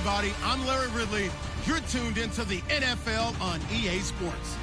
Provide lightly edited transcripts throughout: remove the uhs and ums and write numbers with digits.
everybody. I'm Larry Ridley. You're tuned into the NFL on EA Sports.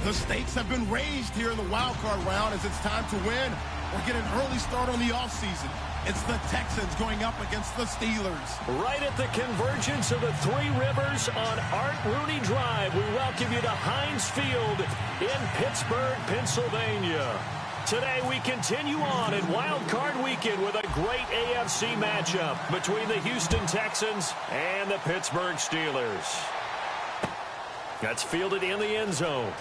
The stakes have been raised here in the wild card round as it's time to win or get an early start on the offseason. It's the Texans going up against the Steelers. Right at the convergence of the Three Rivers on Art Rooney Drive, we welcome you to Heinz Field in Pittsburgh, Pennsylvania. Today we continue on in Wild Card Weekend with a great AFC matchup between the Houston Texans and the Pittsburgh Steelers. That's fielded in the end zone.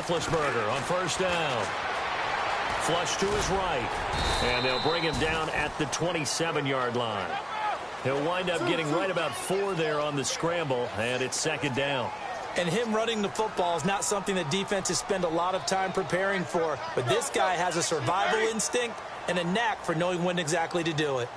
Roethlisberger on first down. Flush to his right. And they'll bring him down at the 27-yard line. He'll wind up getting right about 4 there on the scramble, and it's second down. And him running the football is not something that defenses spend a lot of time preparing for. But this guy has a survival instinct and a knack for knowing when exactly to do it.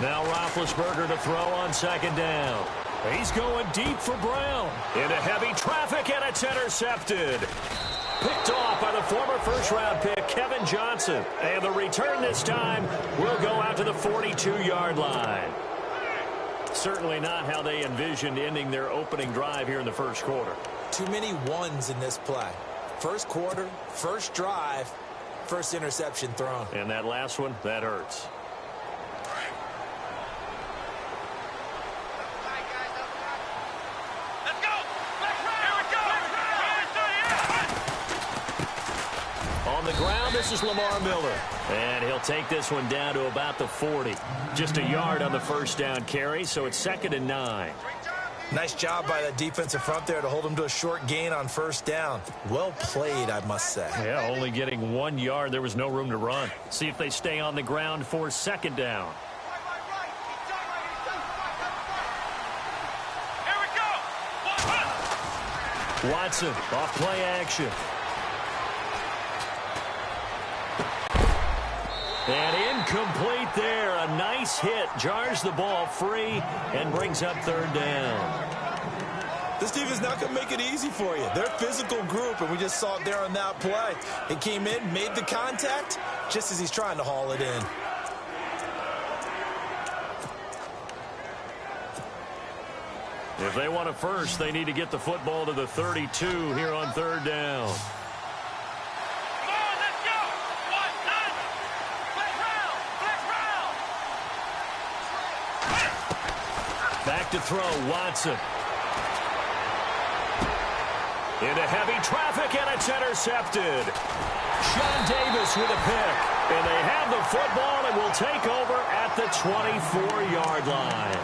Now Roethlisberger to throw on second down. He's going deep for Brown. Into heavy traffic, and it's intercepted. Picked off by the former first-round pick, Kevin Johnson. And the return this time will go out to the 42-yard line. Certainly not how they envisioned ending their opening drive here in the first quarter. Too many ones in this play. First quarter, first drive, first interception thrown. And that last one, that hurts. On the ground, this is Lamar Miller. And he'll take this one down to about the 40. Just a yard on the first down carry, so it's 2nd and 9. Nice job by the defensive front there to hold him to a short gain on first down. Well played, I must say. Yeah, only getting 1 yard. There was no room to run. See if they stay on the ground for second down. Here we go. Watson, off play action. And incomplete there. A nice hit. Jars the ball free and brings up third down. This team is not going to make it easy for you. They're a physical group, and we just saw it there on that play. He came in, made the contact, just as he's trying to haul it in. If they want a first, they need to get the football to the 32 here on third down. Back to throw, Watson. Into heavy traffic, and it's intercepted. Sean Davis with a pick. And they have the football and will take over at the 24-yard line.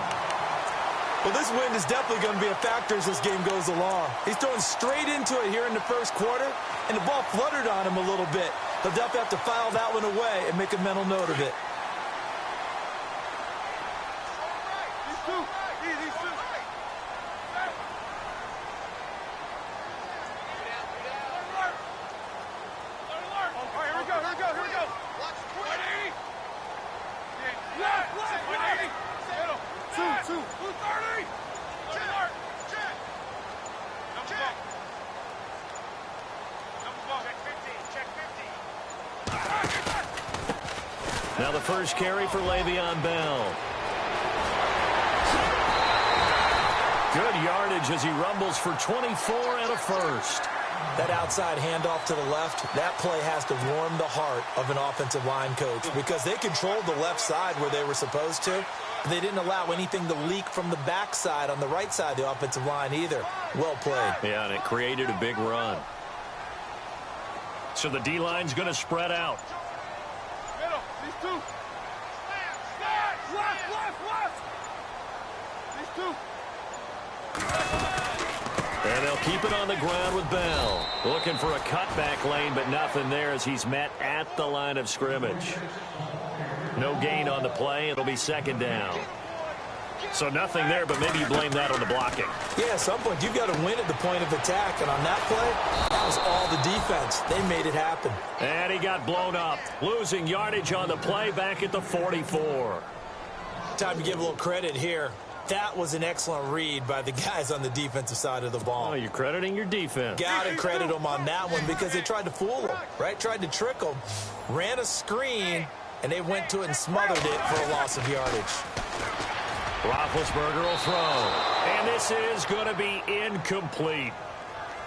Well, this wind is definitely going to be a factor as this game goes along. He's throwing straight into it here in the first quarter, and the ball fluttered on him a little bit. He'll definitely have to file that one away and make a mental note of it. Now the first carry for Le'Veon Bell. Good yardage as he rumbles for 24 and a first. That outside handoff to the left, that play has to warm the heart of an offensive line coach because they controlled the left side where they were supposed to. They didn't allow anything to leak from the backside on the right side of the offensive line either. Well played. Yeah, and it created a big run. So the D-line's going to spread out. Middle, these two. Left. These two. And they'll keep it on the ground with Bell. Looking for a cutback lane, but nothing there as he's met at the line of scrimmage. No gain on the play. It'll be second down. So nothing there, but maybe you blame that on the blocking. Yeah, at some point, you've got to win at the point of attack. And on that play, that was all the defense. They made it happen. And he got blown up, losing yardage on the play back at the 44. Time to give a little credit here. That was an excellent read by the guys on the defensive side of the ball. Oh, you're crediting your defense. Got to credit them on that one because they tried to fool them, right? Tried to trick them, ran a screen, and they went to it and smothered it for a loss of yardage. Roethlisberger will throw. And this is going to be incomplete.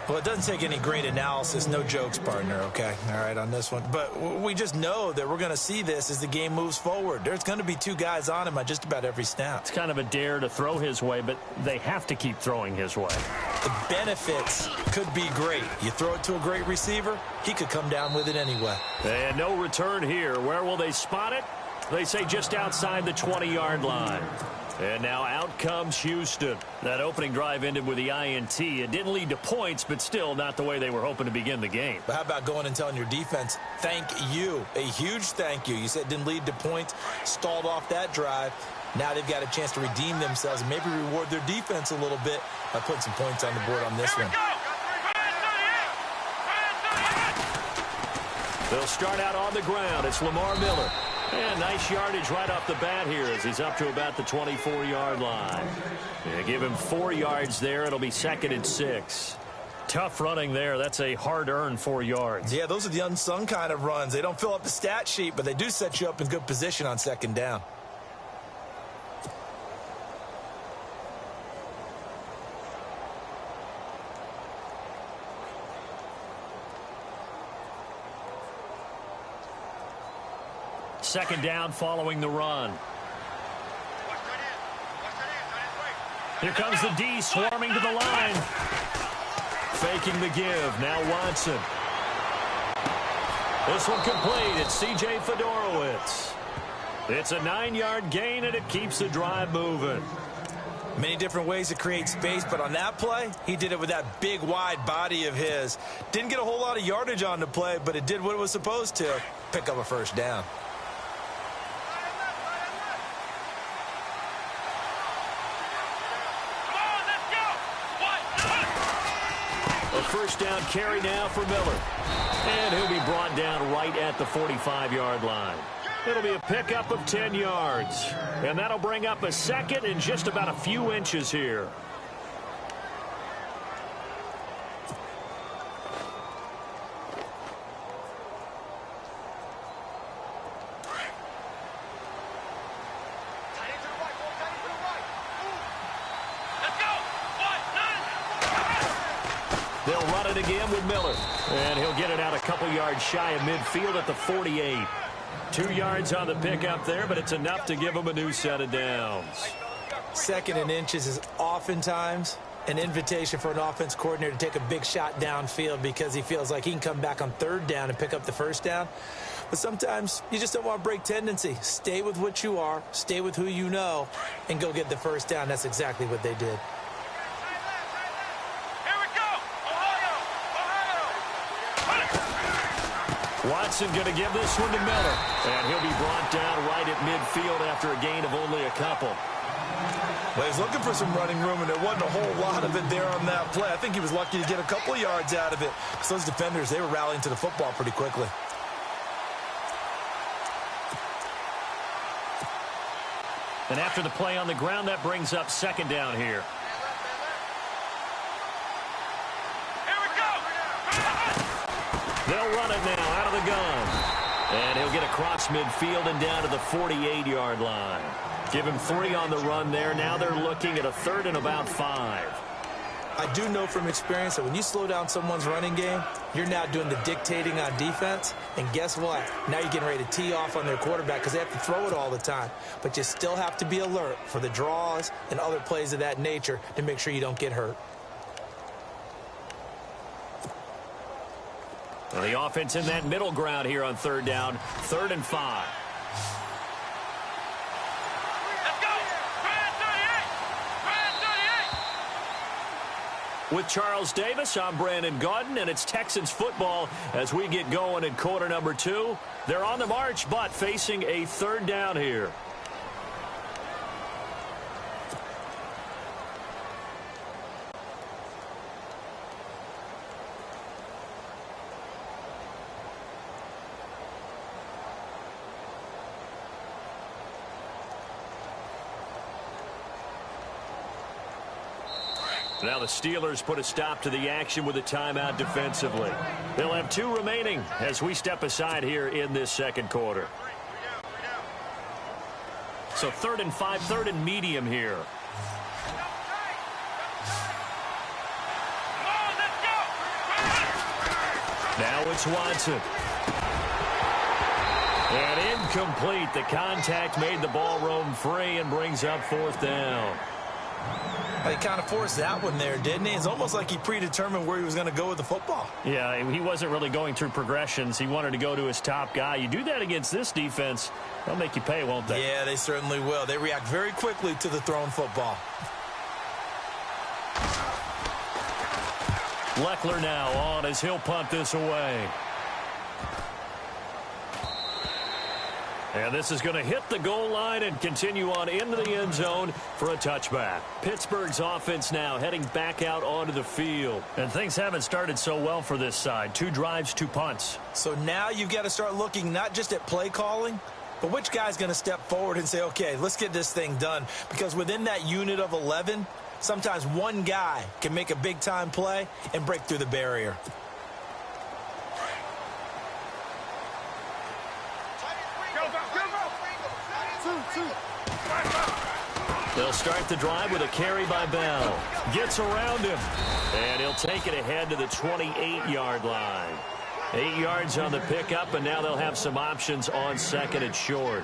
Well, it doesn't take any great analysis. No jokes, partner, okay? All right, on this one. But we just know that we're going to see this as the game moves forward. There's going to be two guys on him on just about every snap. It's kind of a dare to throw his way, but they have to keep throwing his way. The benefits could be great. You throw it to a great receiver, he could come down with it anyway. And no return here. Where will they spot it? They say just outside the 20-yard line. And now out comes Houston. That opening drive ended with the INT. It didn't lead to points, but still not the way they were hoping to begin the game. But how about going and telling your defense, thank you, a huge thank you. You said it didn't lead to points, stalled off that drive. Now they've got a chance to redeem themselves and maybe reward their defense a little bit by putting some points on the board on this one. They'll start out on the ground. It's Lamar Miller. And nice yardage right off the bat here as he's up to about the 24-yard line. Yeah, give him 4 yards there. It'll be 2nd and 6. Tough running there. That's a hard-earned 4 yards. Yeah, those are the unsung kind of runs. They don't fill up the stat sheet, but they do set you up in good position on 2nd down. Second down following the run. Here comes the D swarming to the line. Faking the give. Now Watson. This one complete. It's C.J. Fedorowicz. It's a 9-yard gain, and it keeps the drive moving. Many different ways to create space, but on that play, he did it with that big, wide body of his. Didn't get a whole lot of yardage on the play, but it did what it was supposed to. Pick up a first down. First down carry now for Miller. And he'll be brought down right at the 45-yard line. It'll be a pickup of 10 yards. And that'll bring up a 2nd and just about a few inches here. They'll run it again with Miller. And he'll get it out a couple yards shy of midfield at the 48. 2 yards on the pickup there, but it's enough to give him a new set of downs. 2nd and inches is oftentimes an invitation for an offense coordinator to take a big shot downfield because he feels like he can come back on 3rd down and pick up the first down. But sometimes you just don't want to break tendency. Stay with what you are, stay with who you know, and go get the first down. That's exactly what they did. Watson going to give this one to Miller. And he'll be brought down right at midfield after a gain of only a couple. Well, he's looking for some running room, and there wasn't a whole lot of it there on that play. I think he was lucky to get a couple of yards out of it because those defenders, they were rallying to the football pretty quickly. And after the play on the ground, that brings up 2nd down here. They'll run it now out of the gun. And he'll get across midfield and down to the 48-yard line. Give him 3 on the run there. Now they're looking at a 3rd and about 5. I do know from experience that when you slow down someone's running game, you're now doing the dictating on defense. And guess what? Now you're getting ready to tee off on their quarterback because they have to throw it all the time. But you still have to be alert for the draws and other plays of that nature to make sure you don't get hurt. Well, the offense in that middle ground here on 3rd down. 3rd and 5. Let's go! With Charles Davis, I'm Brandon Gaudin, and it's Texans football as we get going in quarter number 2. They're on the march, but facing a 3rd down here. Now the Steelers put a stop to the action with a timeout defensively. They'll have 2 remaining as we step aside here in this second quarter. So 3rd and 5, 3rd and medium here. Now it's Watson. And incomplete. The contact made the ball roam free and brings up 4th down. He kind of forced that one there, didn't he? It's almost like he predetermined where he was going to go with the football. Yeah, he wasn't really going through progressions. He wanted to go to his top guy. You do that against this defense, they'll make you pay, won't they? Yeah, they certainly will. They react very quickly to the thrown football. Leckler now on as he'll punt this away. And this is going to hit the goal line and continue on into the end zone for a touchback. Pittsburgh's offense now heading back out onto the field. And things haven't started so well for this side. 2 drives, 2 punts. So now you've got to start looking not just at play calling, but which guy's going to step forward and say, okay, let's get this thing done. Because within that unit of 11, sometimes one guy can make a big-time play and break through the barrier. They'll start the drive with a carry by Bell. Gets around him. And he'll take it ahead to the 28-yard line. 8 yards on the pickup, and now they'll have some options on 2nd and short.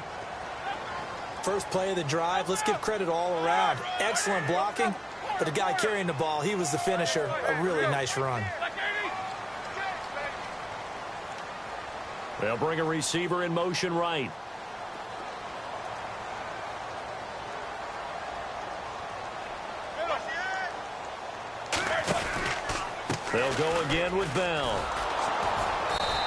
First play of the drive, let's give credit all around. Excellent blocking, but the guy carrying the ball, he was the finisher. A really nice run. They'll bring a receiver in motion right. They'll go again with Bell.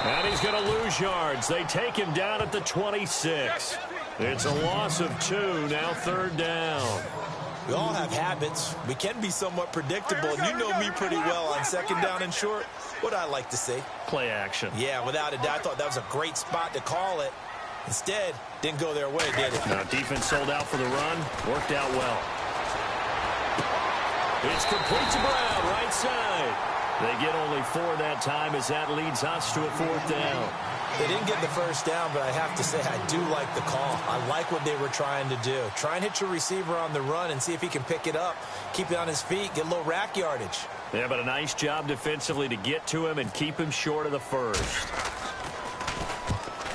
And he's going to lose yards. They take him down at the 26. It's a loss of 2, now 3rd down. We all have habits. We can be somewhat predictable. And you know me pretty well on 2nd down and short. What I like to see. Play action. Yeah, without a doubt. I thought that was a great spot to call it. Instead, didn't go their way, did it? Now, defense sold out for the run. Worked out well. It's complete to Brown, right side. They get only 4 that time as that leads us to a 4th down. They didn't get the first down, but I have to say I do like the call. I like what they were trying to do. Try and hit your receiver on the run and see if he can pick it up, keep it on his feet, get a little rack yardage. Yeah, but a nice job defensively to get to him and keep him short of the first.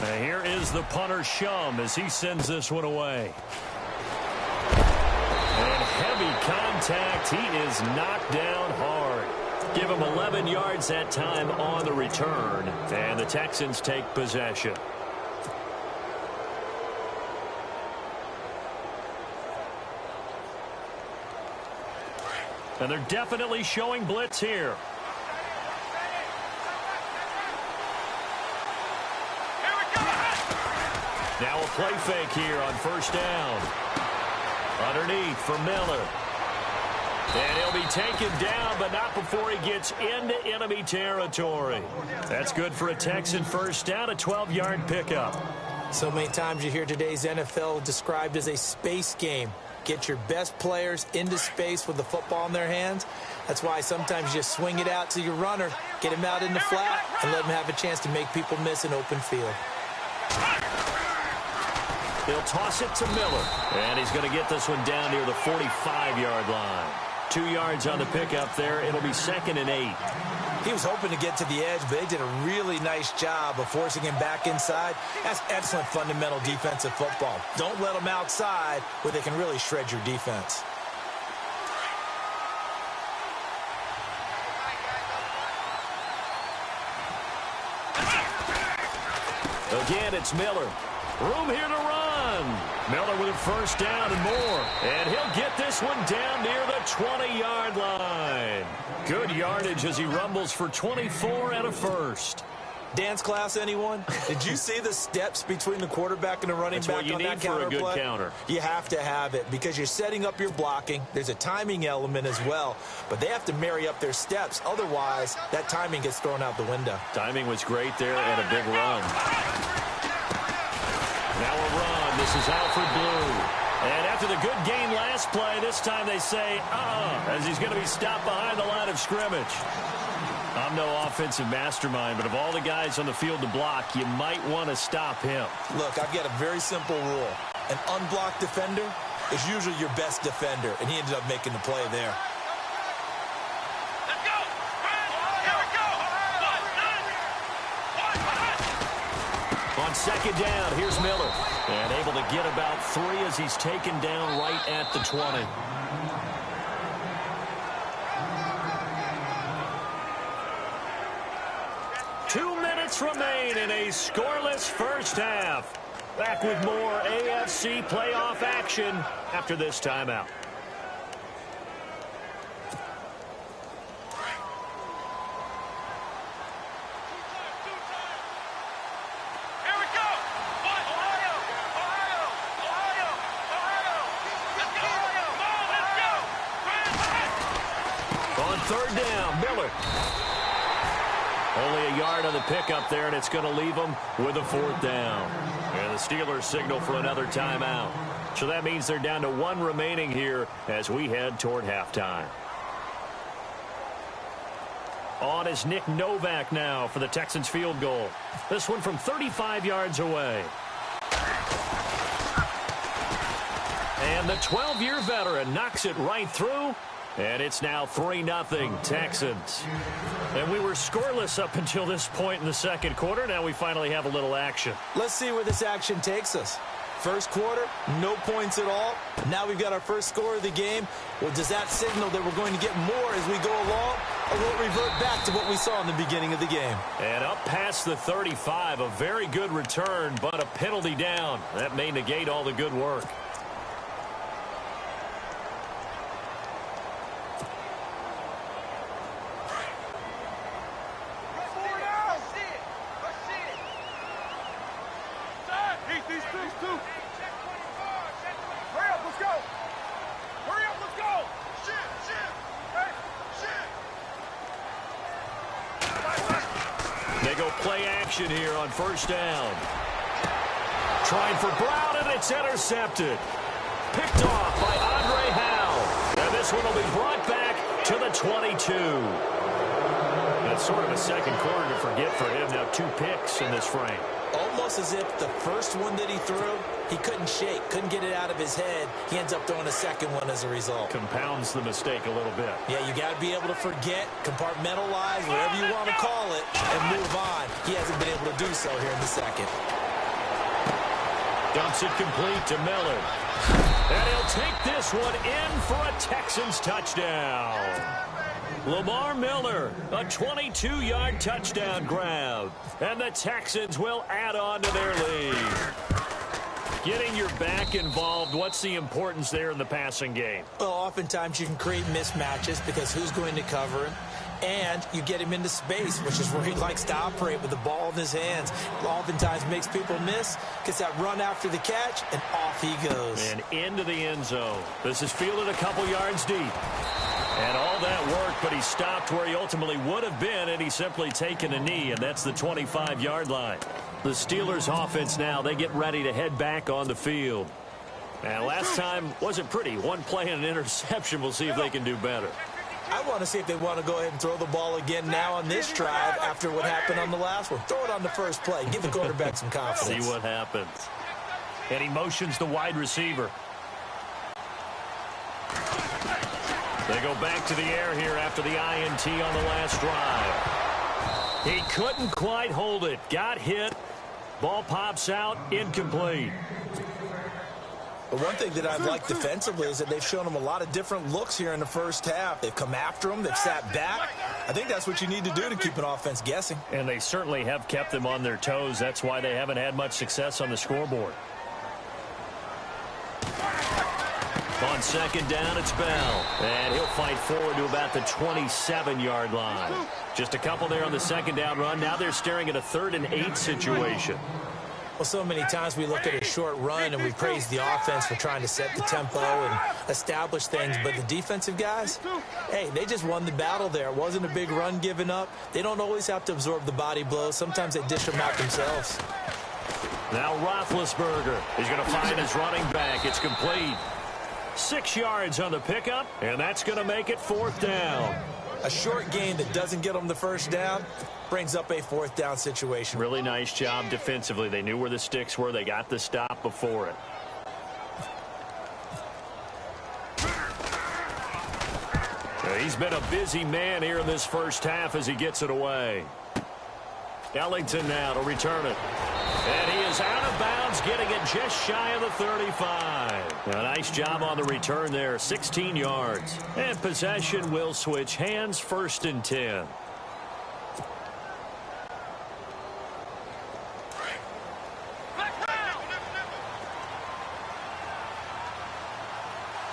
Now here is the punter, Shum, as he sends this one away. And heavy contact. He is knocked down hard. Give him 11 yards that time on the return. And the Texans take possession. And they're definitely showing blitz here. Now a play fake here on 1st down. Underneath for Miller. And he'll be taken down, but not before he gets into enemy territory. That's good for a Texan 1st down, a 12-yard pickup. So many times you hear today's NFL described as a space game. Get your best players into space with the football in their hands. That's why sometimes you just swing it out to your runner, get him out in the flat, and let him have a chance to make people miss an open field. They'll toss it to Miller. And he's going to get this one down near the 45-yard line. 2 yards on the pickup there. It'll be 2nd and 8. He was hoping to get to the edge, but they did a really nice job of forcing him back inside. That's excellent fundamental defensive football. Don't let them outside where they can really shred your defense. Again, it's Miller. Room here to run. Miller with a 1st down and more. And he'll get this one down near the 20-yard line. Good yardage as he rumbles for 24 and a 1st. Dance class, anyone? Did you see the steps between the quarterback and the running back on that counter play? That's what you need for a good counter. You have to have it because you're setting up your blocking. There's a timing element as well, but they have to marry up their steps. Otherwise, that timing gets thrown out the window. Timing was great there and a big run. Now a run. This is Alfred Blue. And after the good gain last play, this time they say, as he's going to be stopped behind the line of scrimmage. I'm no offensive mastermind, but of all the guys on the field to block, you might want to stop him. Look, I've got a very simple rule. An unblocked defender is usually your best defender, and he ended up making the play there. Let's go. Here we go. On second down, here's Miller. And able to get about 3 as he's taken down right at the 20. Remain in a scoreless first half. Back with more AFC playoff action after this timeout. Here we go. Ohio. Let's go. On third down, Miller. Only a yard on the pickup there, and it's going to leave them with a 4th down. And the Steelers signal for another timeout. So that means they're down to 1 remaining here as we head toward halftime. On is Nick Novak now for the Texans field goal. This one from 35 yards away. And the 12-year veteran knocks it right through. And it's now 3-0 Texans. And we were scoreless up until this point in the second quarter. Now we finally have a little action. Let's see where this action takes us. First quarter, no points at all. Now we've got our first score of the game. Well, does that signal that we're going to get more as we go along? Or will it revert back to what we saw in the beginning of the game? And up past the 35, a very good return, but a penalty down. That may negate all the good work. They go play action here on first down. Trying for Brown, and it's intercepted. Picked off by Andre Howe. And this one will be brought back to the 22. That's sort of a second quarter to forget for him. Now 2 picks in this frame. Almost as if the first one that he threw, he couldn't shake, couldn't get it out of his head. He ends up throwing a second one as a result. Compounds the mistake a little bit. Yeah, you got to be able to forget, compartmentalize, whatever you want to call it, and move on. He hasn't been able to do so here in the second. Dumps it complete to Miller. And he'll take this one in for a Texans touchdown. Lamar Miller, a 22-yard touchdown grab. And the Texans will add on to their lead. Getting your back involved, what's the importance there in the passing game? Well, oftentimes you can create mismatches because who's going to cover him? And you get him into space, which is where he likes to operate with the ball in his hands. Oftentimes makes people miss, gets that run after the catch, and off he goes. And into the end zone. This is fielded a couple yards deep. And all that work, but he stopped where he ultimately would have been, and he's simply taken a knee, and that's the 25-yard line. The Steelers' offense now, they get ready to head back on the field. And last time wasn't pretty. 1 play and an interception. We'll see if they can do better. I want to see if they want to go ahead and throw the ball again now on this drive after what happened on the last one. Throw it on the first play. Give the quarterback some confidence. See what happens. And he motions the wide receiver. They go back to the air here after the INT on the last drive. He couldn't quite hold it. Got hit. Ball pops out. Incomplete. But one thing that I've liked defensively is that they've shown him a lot of different looks here in the first half. They've come after him. They've sat back. I think that's what you need to do to keep an offense guessing. And they certainly have kept them on their toes. That's why they haven't had much success on the scoreboard. On second down, it's Bell. And he'll fight forward to about the 27-yard line. Just a couple there on the second down run. Now they're staring at a 3rd and 8 situation. Well, so many times we look at a short run and we praise the offense for trying to set the tempo and establish things. But the defensive guys, hey, they just won the battle there. It wasn't a big run given up. They don't always have to absorb the body blows. Sometimes they dish them out themselves. Now Roethlisberger is going to find his running back. It's complete. 6 yards on the pickup, and that's going to make it 4th down. A short gain that doesn't get them the first down brings up a 4th down situation. Really nice job defensively. They knew where the sticks were. They got the stop before it. He's been a busy man here in this first half as he gets it away. Ellington now to return it. And he is out of bounds, getting it just shy of the 35. A nice job on the return there, 16 yards. And possession will switch hands, 1st and 10.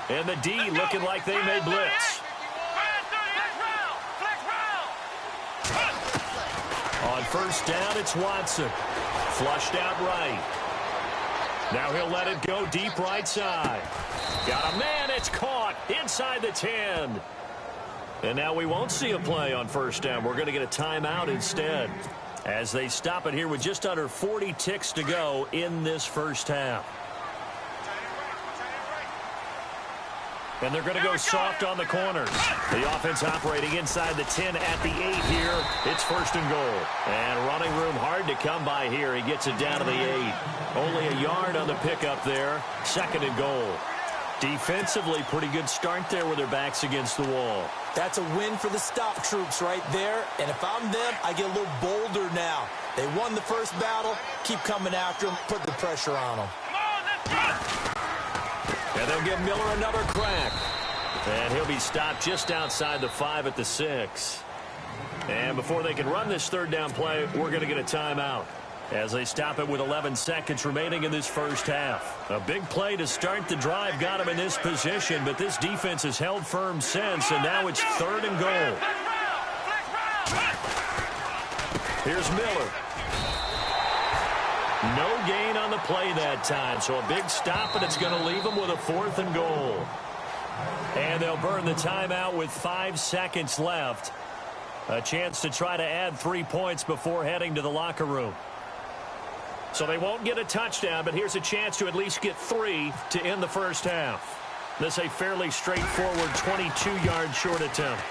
And the D looking like they may blitz. On 1st down, it's Watson. Flushed out right. Now he'll let it go deep right side. Got a man, it's caught inside the 10. And now we won't see a play on 1st down. We're going to get a timeout instead, as they stop it here with just under 40 ticks to go in this first half. And they're going to go soft on the corners. The offense operating inside the 10 at the 8 here. It's 1st and goal. And running room hard to come by here. He gets it down to the 8. Only a yard on the pickup there. 2nd and goal. Defensively, pretty good start there with their backs against the wall. That's a win for the stop troops right there. And if I'm them, I get a little bolder now. They won the first battle. Keep coming after them. Put the pressure on them. And they'll give Miller another crack. And he'll be stopped just outside the 5 at the 6. And before they can run this 3rd down play, we're going to get a timeout, as they stop it with 11 seconds remaining in this first half. A big play to start the drive got him in this position, but this defense has held firm since, and now it's 3rd and goal. Here's Miller. No gain on the play that time, so a big stop, and it's going to leave them with a 4th and goal. And they'll burn the timeout with 5 seconds left. A chance to try to add 3 points before heading to the locker room. So they won't get a touchdown, but here's a chance to at least get 3 to end the first half. This is a fairly straightforward 22-yard short attempt.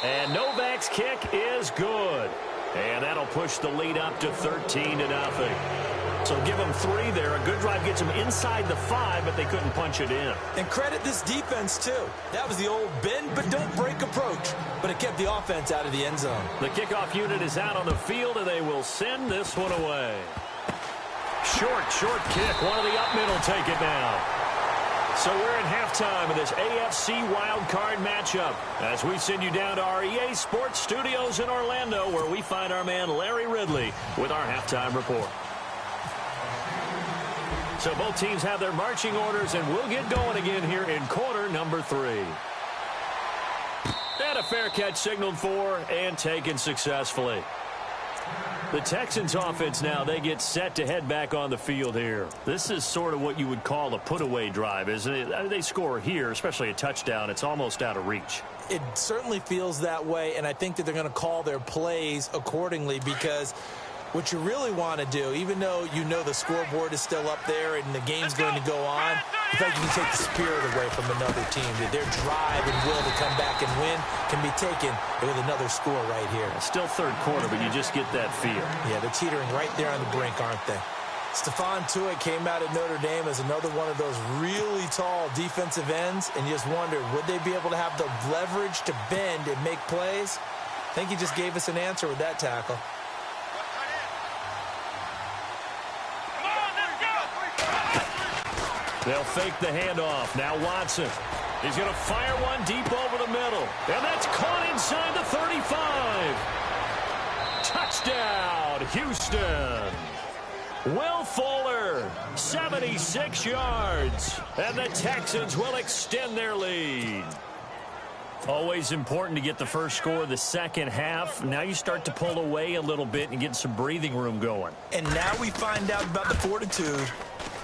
And Novak's kick is good. And that'll push the lead up to 13-0. So give them 3 there. A good drive gets them inside the 5, but they couldn't punch it in. And credit this defense, too. That was the old bend but don't break approach, but it kept the offense out of the end zone. The kickoff unit is out on the field, and they will send this one away. Short kick. One of the up middle take it now. So we're in halftime of this AFC wildcard matchup, as we send you down to our EA Sports Studios in Orlando, where we find our man Larry Ridley with our halftime report. So both teams have their marching orders, and we'll get going again here in quarter number 3. And a fair catch signaled for and taken successfully. The Texans offense now, they get set to head back on the field here. This is sort of what you would call a put-away drive, isn't it? They score here, especially a touchdown. It's almost out of reach. It certainly feels that way, and I think that they're going to call their plays accordingly, because what you really want to do, even though you know the scoreboard is still up there and the game's going to go on, in fact, you can take the spirit away from another team. That their drive and will to come back and win can be taken with another score right here. Still 3rd quarter, but you just get that feel. Yeah, they're teetering right there on the brink, aren't they? Stephon Tuitt came out at Notre Dame as another one of those really tall defensive ends, and you just wondered, would they be able to have the leverage to bend and make plays? I think he just gave us an answer with that tackle. They'll fake the handoff. Now Watson. He's going to fire one deep over the middle. And that's caught inside the 35. Touchdown, Houston. Will Fuller, 76 yards. And the Texans will extend their lead. Always important to get the first score of the second half. Now you start to pull away a little bit and get some breathing room going. And now we find out about the fortitude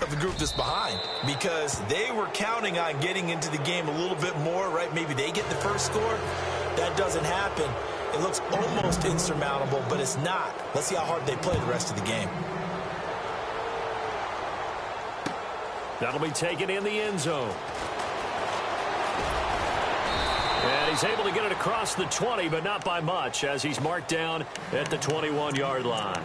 of the group that's behind, because they were counting on getting into the game a little bit more, right? Maybe they get the first score. That doesn't happen. It looks almost insurmountable, but it's not. Let's see how hard they play the rest of the game. That'll be taken in the end zone. And he's able to get it across the 20, but not by much, as he's marked down at the 21-yard line.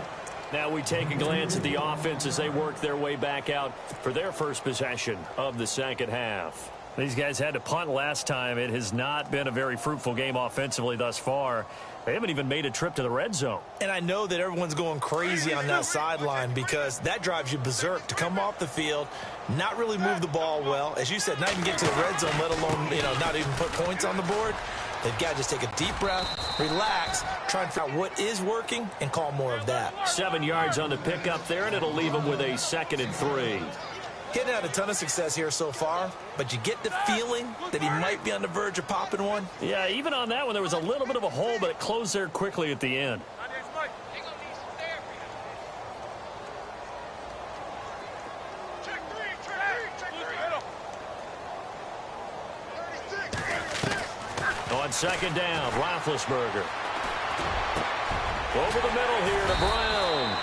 Now we take a glance at the offense as they work their way back out for their first possession of the second half. These guys had to punt last time. It has not been a very fruitful game offensively thus far. They haven't even made a trip to the red zone. And I know that everyone's going crazy on that sideline because that drives you berserk to come off the field, not really move the ball well. As you said, not even get to the red zone, let alone, not even put points on the board. They've got to just take a deep breath, relax, try and figure out what is working, and call more of that. 7 yards on the pickup there, and it'll leave them with a 2nd and 3. Hitting had a ton of success here so far, but you get the feeling that he might be on the verge of popping one. Yeah, even on that one, there was a little bit of a hole, but it closed there quickly at the end. On 2nd down, Roethlisberger. Over the middle here to Brown.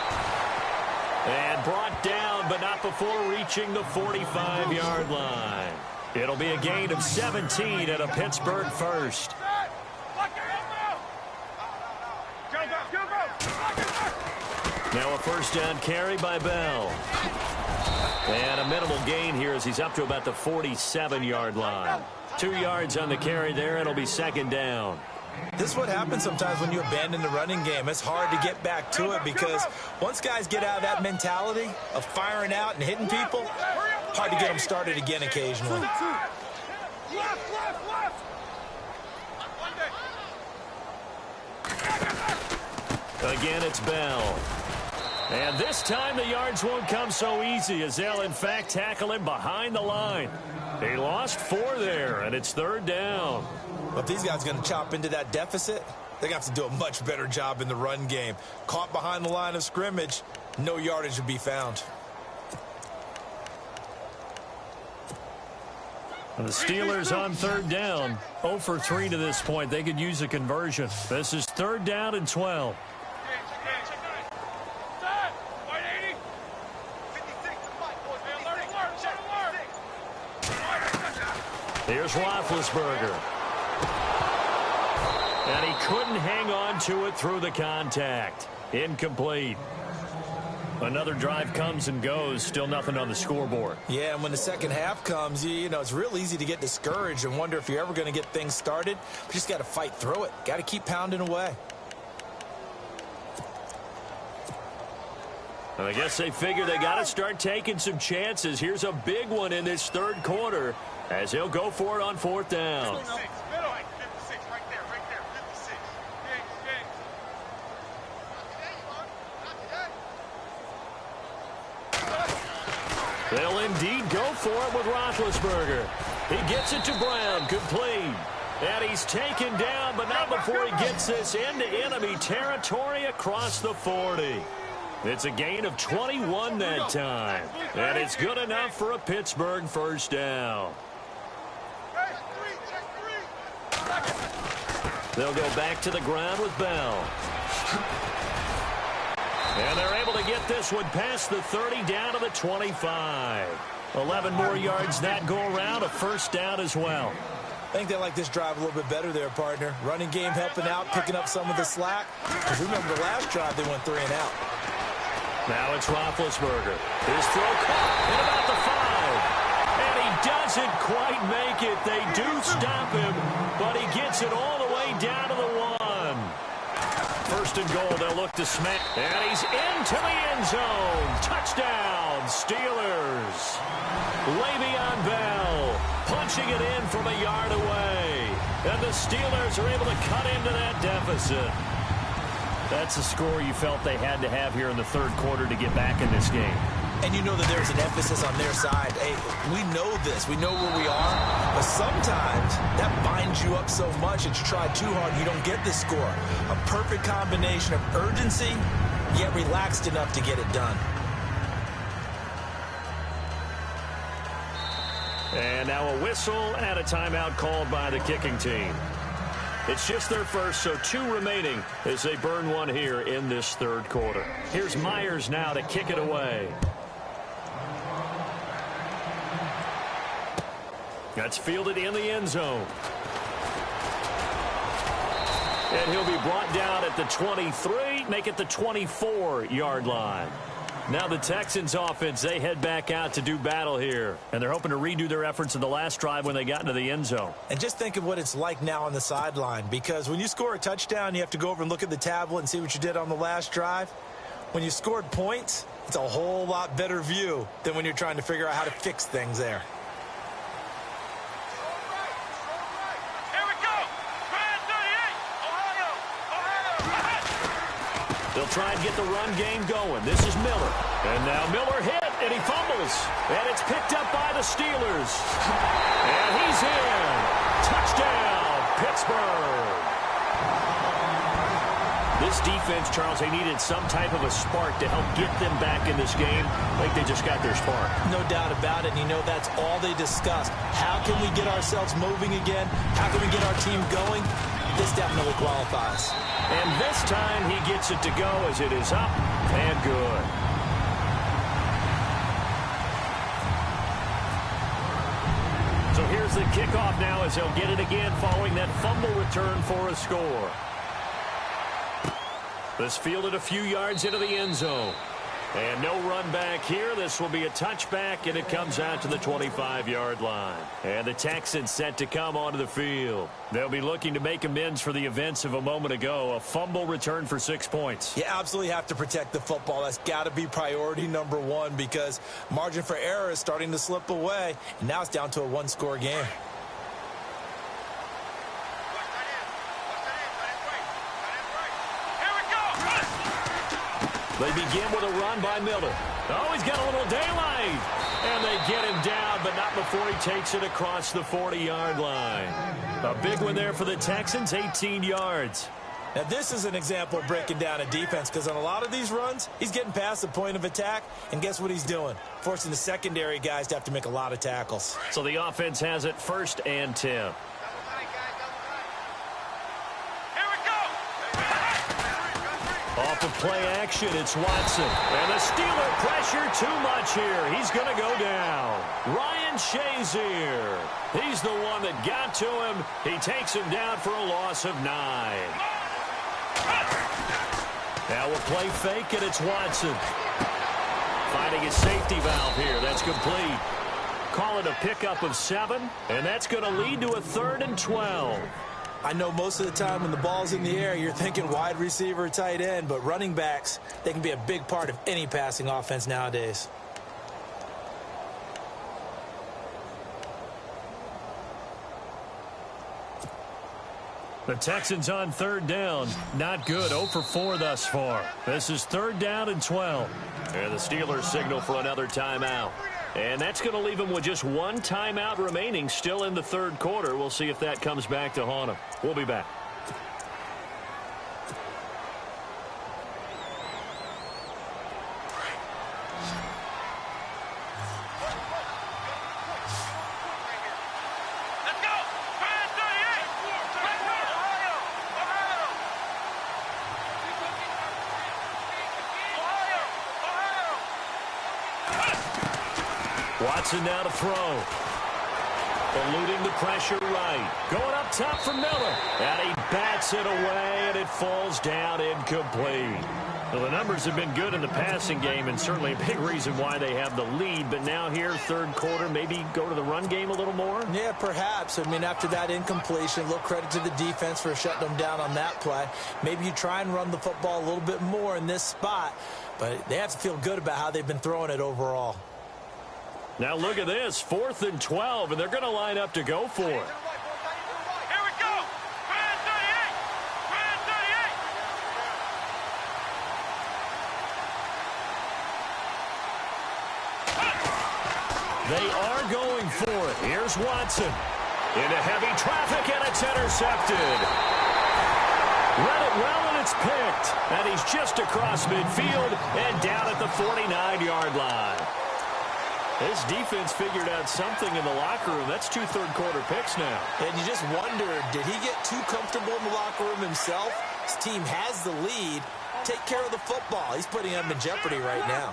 And brought down, but not before reaching the 45-yard line. It'll be a gain of 17 at a Pittsburgh first. Now a first down carry by Bell. And a minimal gain here as he's up to about the 47-yard line. 2 yards on the carry there. It'll be 2nd down. This is what happens sometimes when you abandon the running game. It's hard to get back to it because once guys get out of that mentality of firing out and hitting people, hard to get them started again occasionally. Again, it's Bell. And this time the yards won't come so easy as they'll, in fact, tackle him behind the line. He lost 4 there, and it's 3rd down. But if these guys are going to chop into that deficit, they're going to have to do a much better job in the run game. Caught behind the line of scrimmage, no yardage would be found. And the Steelers on 3rd down, 0 for 3 to this point. They could use a conversion. This is 3rd down and 12. Here's Roethlisberger. And he couldn't hang on to it through the contact. Incomplete. Another drive comes and goes. Still nothing on the scoreboard. Yeah, and when the second half comes, it's real easy to get discouraged and wonder if you're ever going to get things started. But you just got to fight through it. Got to keep pounding away. And I guess they figure they got to start taking some chances. Here's a big one in this 3rd quarter as he'll go for it on 4th down. They'll indeed go for it with Roethlisberger. He gets it to Brown, complete. And he's taken down, but not before he gets this into enemy territory across the 40. It's a gain of 21 that time. And it's good enough for a Pittsburgh first down. They'll go back to the ground with Bell. And they're able to get this one past the 30 down to the 25. 11 more yards that go around, a first down as well. I think they like this drive a little bit better there, partner. Running game helping out, picking up some of the slack. Because remember the last drive, they went 3 and out. Now it's Roethlisberger. His throw caught at about the 5. And he doesn't quite make it. They do stop him, but he gets it all the way down to the 1. First and goal, they'll look to smack. And he's into the end zone. Touchdown, Steelers. Le'Veon Bell punching it in from a yard away. And the Steelers are able to cut into that deficit. That's a score you felt they had to have here in the 3rd quarter to get back in this game. And you know that there's an emphasis on their side. Hey, we know this. We know where we are. But sometimes that binds you up so much that you try too hard and you don't get the score. A perfect combination of urgency, yet relaxed enough to get it done. And now a whistle and a timeout called by the kicking team. It's just their first, so 2 remaining as they burn one here in this 3rd quarter. Here's Myers now to kick it away. That's fielded in the end zone. And he'll be brought down at the 23, make it the 24-yard line. Now the Texans offense, they head back out to do battle here. And they're hoping to redo their efforts in the last drive when they got into the end zone. And just think of what it's like now on the sideline. Because when you score a touchdown, you have to go over and look at the tablet and see what you did on the last drive. When you scored points, it's a whole lot better view than when you're trying to figure out how to fix things there. They'll try and get the run game going. This is Miller. And now Miller hit, and he fumbles. And it's picked up by the Steelers. And he's in. Touchdown, Pittsburgh. This defense, Charles, they needed some type of a spark to help get them back in this game. Like they just got their spark. No doubt about it. And you know that's all they discussed. How can we get ourselves moving again? How can we get our team going? This definitely qualifies. And this time he gets it to go as it is up and good. So here's the kickoff now as they'll get it again following that fumble return for a score. This fielded a few yards into the end zone. And no run back here. This will be a touchback, and it comes out to the 25-yard line. And the Texans set to come onto the field. They'll be looking to make amends for the events of a moment ago. A fumble return for 6 points. You absolutely have to protect the football. That's got to be priority number one because margin for error is starting to slip away. And now it's down to a one-score game. They begin with a run by Miller. Oh, he's got a little daylight. And they get him down, but not before he takes it across the 40-yard line. A big one there for the Texans, 18 yards. Now, this is an example of breaking down a defense because on a lot of these runs, he's getting past the point of attack, and guess what he's doing? Forcing the secondary guys to have to make a lot of tackles. So the offense has it 1st and 10. Off of play action, it's Watson. And the Steeler pressure too much here. He's going to go down. Ryan Shazier. He's the one that got to him. He takes him down for a loss of 9. Now we'll play fake, and it's Watson. Finding his safety valve here. That's complete. Call it a pickup of 7, and that's going to lead to a 3rd and 12. I know most of the time when the ball's in the air, you're thinking wide receiver, tight end, but running backs, they can be a big part of any passing offense nowadays. The Texans on 3rd down. Not good. 0 for 4 thus far. This is 3rd down and 12. And the Steelers signal for another timeout. And that's going to leave them with just 1 timeout remaining still in the 3rd quarter. We'll see if that comes back to haunt them. We'll be back. Watson now to throw. Eluding the pressure right. Going up top for Miller. And he bats it away, and it falls down incomplete. Well, the numbers have been good in the passing game, and certainly a big reason why they have the lead. But now here, 3rd quarter, maybe go to the run game a little more? Yeah, perhaps. I mean, after that incompletion, a little credit to the defense for shutting them down on that play. Maybe you try and run the football a little bit more in this spot. But they have to feel good about how they've been throwing it overall. Now look at this, 4th and 12, and they're going to line up to go for it. Here we go. Brand 38. Brand 38. They are going for it. Here's Watson. Into heavy traffic, and it's intercepted. Read it well, and it's picked. And he's just across midfield and down at the 49-yard line. This defense figured out something in the locker room. That's 2 third-quarter picks now. And you just wonder, did he get too comfortable in the locker room himself? His team has the lead. Take care of the football. He's putting them in jeopardy right now.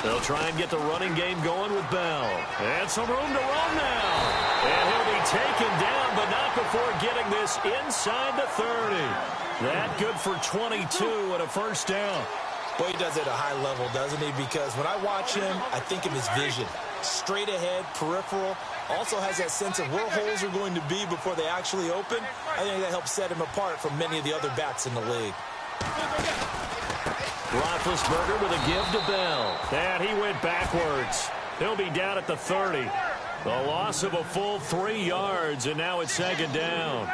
They'll try and get the running game going with Bell. And some room to run now. And he'll be taken down, but not before getting this inside the 30. That good for 22 and a first down. Boy, he does it at a high level, doesn't he? Because when I watch him, I think of his vision. Straight ahead, peripheral. Also has that sense of where holes are going to be before they actually open. I think that helps set him apart from many of the other backs in the league. Roethlisberger with a give to Bell. And he went backwards. He'll be down at the 30. The loss of a full 3 yards, and now it's second down.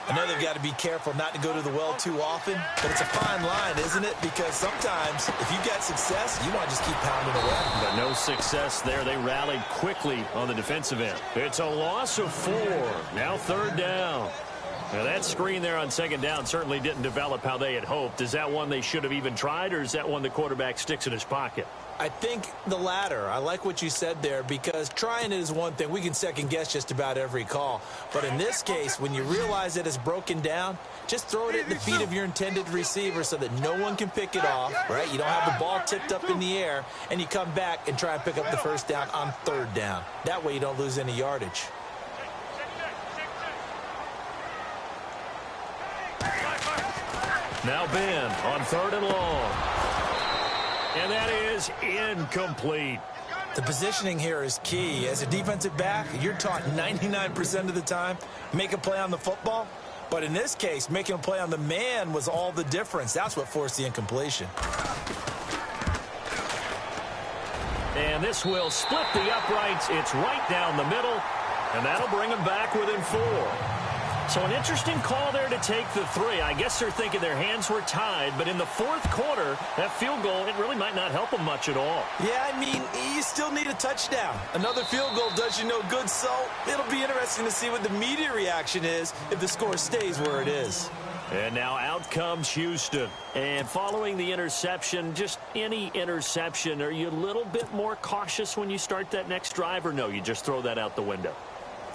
I know they've got to be careful not to go to the well too often, but it's a fine line, isn't it? Because sometimes, if you got success, you want to just keep pounding away. But no success there. They rallied quickly on the defensive end. It's a loss of 4. Now third down. Now that screen there on second down certainly didn't develop how they had hoped. Is that one they should have even tried, or is that one the quarterback sticks in his pocket? I think the latter. I like what you said there, because trying it is one thing. We can second guess just about every call. But in this case, when you realize that it's broken down, just throw it at the feet of your intended receiver so that no one can pick it off, right? You don't have the ball tipped up in the air, and you come back and try and pick up the first down on third down. That way you don't lose any yardage. Now Ben on third and long. And that is incomplete. The positioning here is key. As a defensive back, you're taught 99% of the time, make a play on the football. But in this case, making a play on the man was all the difference. That's what forced the incompletion. And this will split the uprights. It's right down the middle, and that'll bring them back within 4. So an interesting call there to take the 3. I guess they're thinking their hands were tied, but in the fourth quarter, that field goal, it really might not help them much at all. Yeah, I mean, you still need a touchdown. Another field goal does you no good, so it'll be interesting to see what the media reaction is if the score stays where it is. And now out comes Houston. And following the interception, just any interception, are you a little bit more cautious when you start that next drive, or no, you just throw that out the window?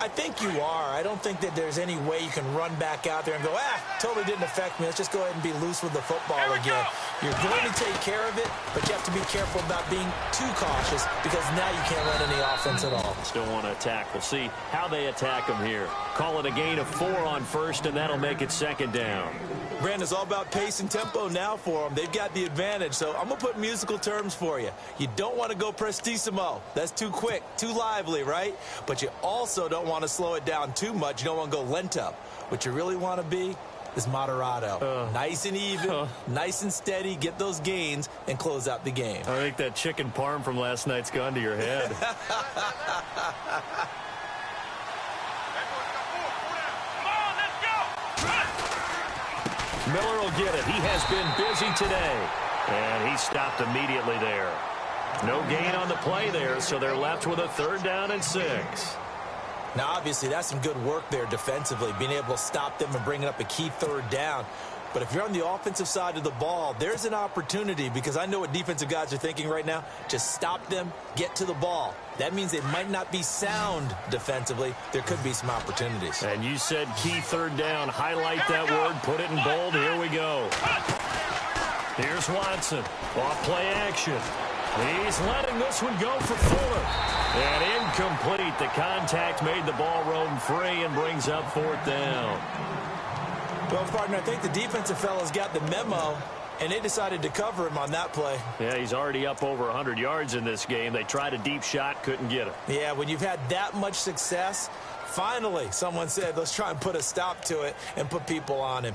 I think you are. I don't think that there's any way you can run back out there and go, totally didn't affect me. Let's just go ahead and be loose with the football again. You're going to take care of it, but you have to be careful about being too cautious, because now you can't run any offense at all. Still want to attack. We'll see how they attack them here. Call it a gain of 4 on first, and that'll make it second down. Brandon, it's all about pace and tempo now for them. They've got the advantage, so I'm going to put musical terms for you. You don't want to go prestissimo. That's too quick, too lively, right? But you also don't want to slow it down too much. You don't want to go lento. What you really want to be is moderato. Nice and even, nice and steady, get those gains, and close out the game. I think that chicken parm from last night's gone to your head. Miller will get it. He has been busy today. And he stopped immediately there. No gain on the play there, so they're left with a third down and 6. Now, obviously, that's some good work there defensively, being able to stop them and bringing up a key third down. But if you're on the offensive side of the ball, there's an opportunity, because I know what defensive guys are thinking right now. Just stop them, get to the ball. That means they might not be sound defensively. There could be some opportunities. And you said key third down. Highlight that word. Put it in bold. Here we go. Here's Watson. Off play action. He's letting this one go for Fuller. And incomplete. The contact made the ball roam free and brings up fourth down. Well, partner, I think the defensive fellas got the memo, and they decided to cover him on that play. Yeah, he's already up over 100 yards in this game. They tried a deep shot, couldn't get it. Yeah, when you've had that much success, finally someone said, let's try and put a stop to it and put people on him.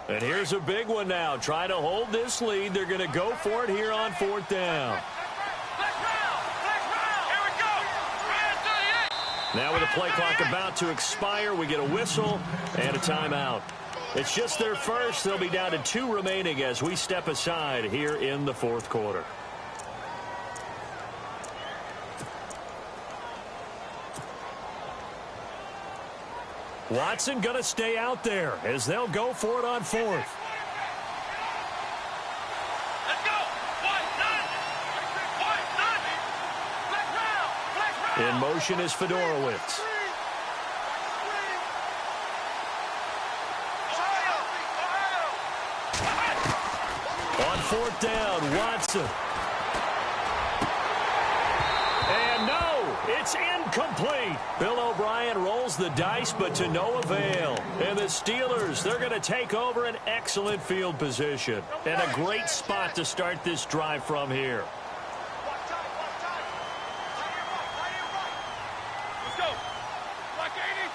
And here's a big one now. Trying to hold this lead. They're going to go for it here on fourth down. Now with the play clock about to expire, we get a whistle and a timeout. It's just their first. They'll be down to 2 remaining as we step aside here in the fourth quarter. Watson going to stay out there as they'll go for it on fourth. In motion is Fedorowicz. fourth down. Watson. And no, it's incomplete. Bill O'Brien rolls the dice, but to no avail. And the Steelers, they're going to take over an excellent field position. And a great spot to start this drive from here. Let's go. Black 80.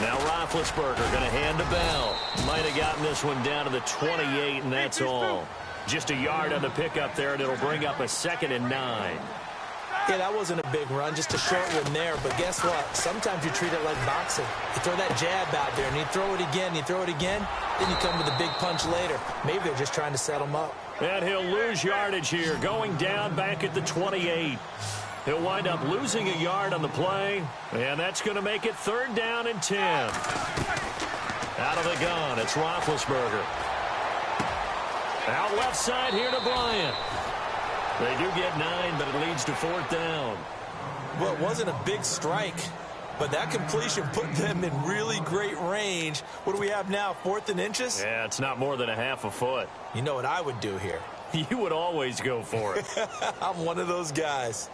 Now Roethlisberger going to hand to Bell. Might have gotten this one down to the 28, and that's all. Just a yard on the pickup there, and it'll bring up a 2nd and 9. Yeah, that wasn't a big run, just a short one there. But guess what? Sometimes you treat it like boxing. You throw that jab out there, and you throw it again, you throw it again, then you come with a big punch later. Maybe they're just trying to set him up. And he'll lose yardage here, going down back at the 28. He'll wind up losing a yard on the play, and that's going to make it 3rd down and 10. Out of the gun, it's Roethlisberger. Out left side here to Bryant. They do get 9, but it leads to 4th down. Well, it wasn't a big strike, but that completion put them in really great range. What do we have now, 4th and inches? Yeah, it's not more than a half a foot. You know what I would do here? You would always go for it. I'm one of those guys.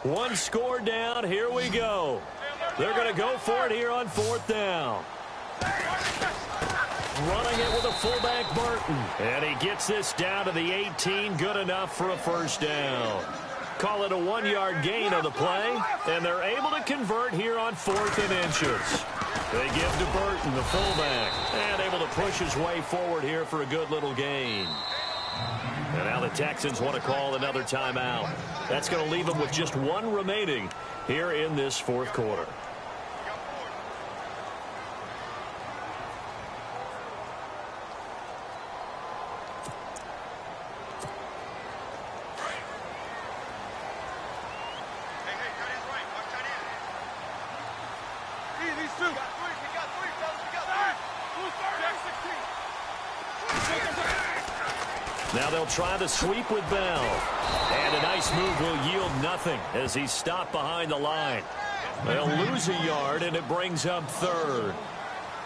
One score down. Here we go. They're going to go for it here on 4th down. Running it with a fullback, Burton. And he gets this down to the 18. Good enough for a 1st down. Call it a 1-yard gain on the play. And they're able to convert here on 4th and inches. They give to Burton, the fullback. And able to push his way forward here for a good little gain. And now the Texans want to call another timeout. That's going to leave them with just 1 remaining here in this 4th quarter. These two. We got three, fellas. We got three. Who's third? Now they'll try the sweep with Bell. And a nice move will yield nothing as he's stopped behind the line. They'll lose a yard, and it brings up 3rd.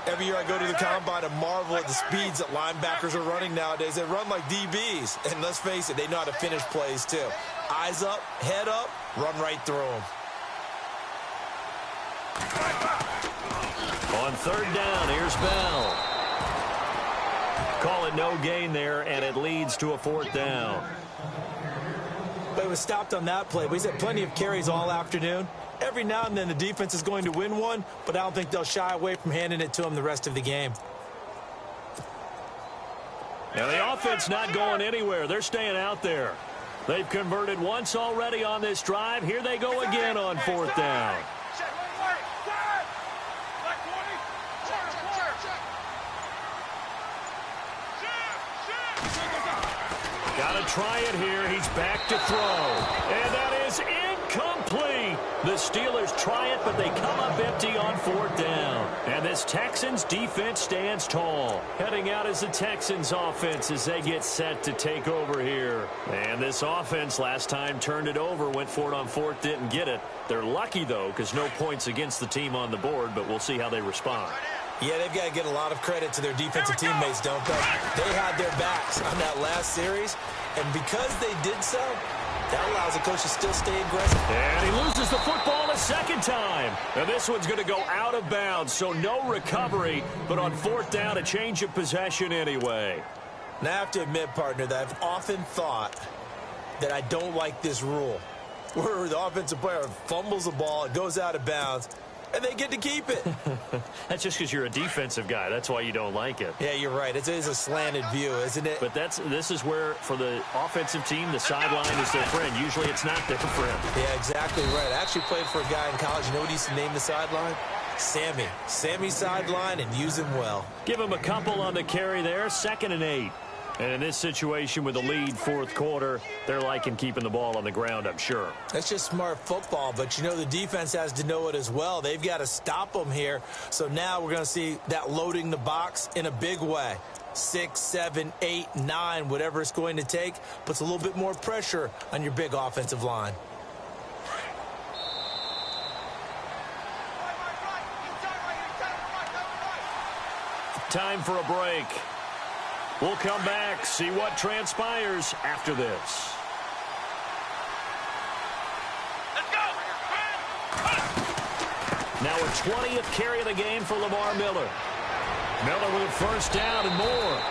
Every year I go to the combine and marvel at the speeds that linebackers are running nowadays. They run like DBs. And let's face it, they know how to finish plays too. Eyes up, head up, run right through them. On 3rd down, here's Bell. Call it no gain there, and it leads to a 4th down. But it was stopped on that play. He's had plenty of carries all afternoon. Every now and then the defense is going to win one, but I don't think they'll shy away from handing it to him the rest of the game. Now the offense not going anywhere. They're staying out there. They've converted once already on this drive. Here they go again on 4th down. Got to try it here. He's back to throw. And that is incomplete. The Steelers try it, but they come up empty on 4th down. And this Texans defense stands tall. Heading out is the Texans offense as they get set to take over here. And this offense last time turned it over, went for it on 4th, didn't get it. They're lucky, though, because no points against the team on the board, but we'll see how they respond. Yeah, they've got to get a lot of credit to their defensive teammates, don't they? They had their backs on that last series, and because they did so, that allows the coach to still stay aggressive. And he loses the football a 2nd time. And this one's going to go out of bounds, so no recovery, but on 4th down, a change of possession anyway. Now, I have to admit, partner, that I've often thought that I don't like this rule, where the offensive player fumbles the ball, it goes out of bounds, and they get to keep it. That's just because you're a defensive guy. That's why you don't like it. Yeah, you're right. It is a slanted view, isn't it? But this is where, for the offensive team, the sideline is their friend. Usually it's not their friend. Yeah, exactly right. I actually played for a guy in college. You know what he used to name the sideline? Sammy. Sammy's sideline, and use him well. Give him a couple on the carry there. 2nd and 8. And in this situation with the lead fourth quarter, they're liking keeping the ball on the ground, I'm sure. That's just smart football, but you know the defense has to know it as well. They've got to stop them here. So now we're going to see that loading the box in a big way. 6, 7, 8, 9, whatever it's going to take, puts a little bit more pressure on your big offensive line. Time for a break. We'll come back, see what transpires after this. Let's go! Now a 20th carry of the game for Lamar Miller. Miller with a first down and more.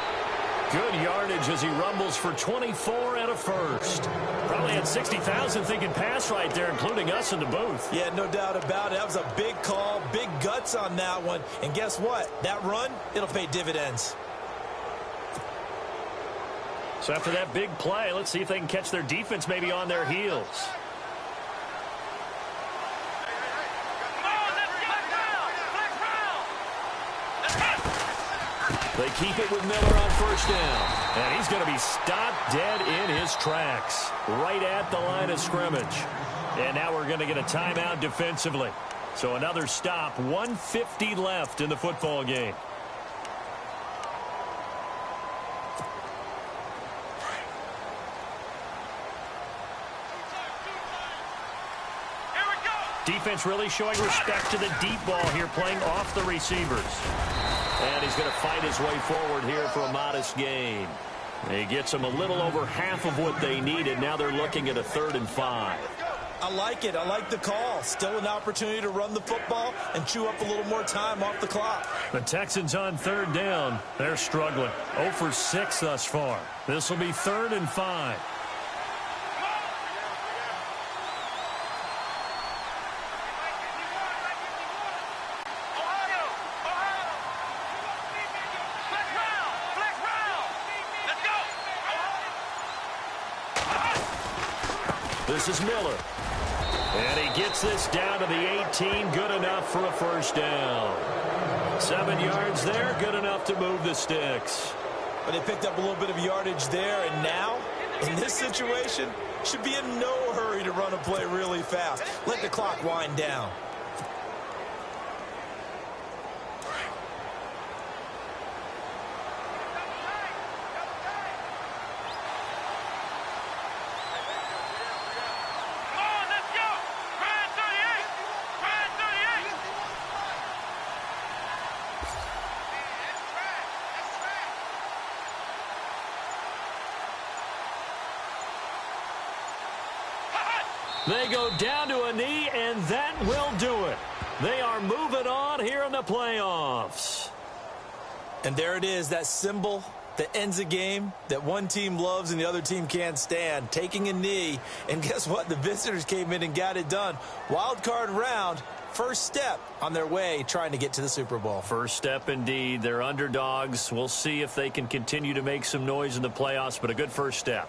Good yardage as he rumbles for 24 and a first. Probably had 60,000 thinking pass right there, including us in the booth. Yeah, no doubt about it. That was a big call, big guts on that one. And guess what? That run, it'll pay dividends. So after that big play, let's see if they can catch their defense maybe on their heels. They keep it with Miller on first down. And he's going to be stopped dead in his tracks, right at the line of scrimmage. And now we're going to get a timeout defensively. So another stop, 1:50 left in the football game. Defense really showing respect to the deep ball here, playing off the receivers. And he's going to fight his way forward here for a modest gain. He gets them a little over half of what they needed. Now they're looking at a 3rd and 5. I like it. I like the call. Still an opportunity to run the football and chew up a little more time off the clock. The Texans on 3rd down. They're struggling. 0 for 6 thus far. This will be 3rd and 5. This is Miller. And he gets this down to the 18. Good enough for a first down. 7 yards there. Good enough to move the sticks. But they picked up a little bit of yardage there. And now, in this situation, should be in no hurry to run a play really fast. Let the clock wind down. They go down to a knee, and that will do it. They are moving on here in the playoffs. And there it is, that symbol that ends a game that one team loves and the other team can't stand, taking a knee. And guess what? The visitors came in and got it done. Wild card round, first step on their way trying to get to the Super Bowl. First step indeed. They're underdogs. We'll see if they can continue to make some noise in the playoffs, but a good first step.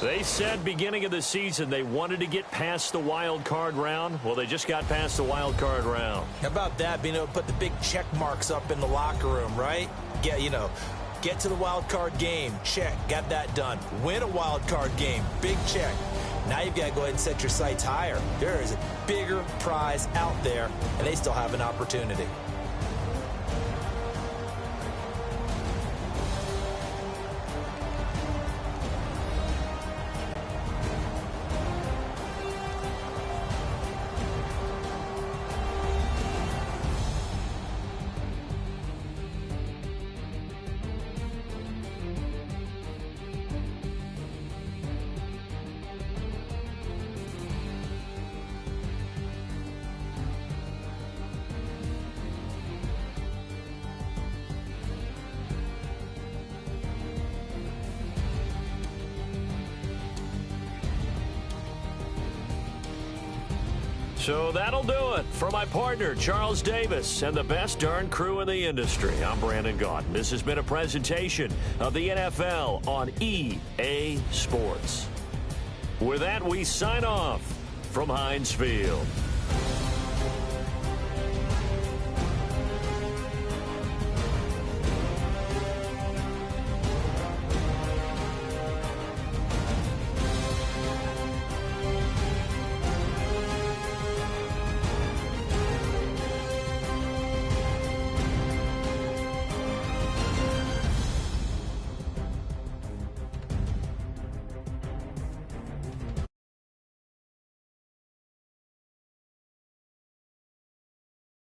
They said beginning of the season they wanted to get past the wild card round. Well, they just got past the wild card round. How about that, being able to put the big check marks up in the locker room, right? Yeah, you know, get to the wild card game, check, got that done. Win a wild card game, big check. Now you've got to go ahead and set your sights higher. There is a bigger prize out there, and they still have an opportunity. So that'll do it. For my partner, Charles Davis, and the best darn crew in the industry, I'm Brandon Gaudin. This has been a presentation of the NFL on EA Sports. With that, we sign off from Heinz Field.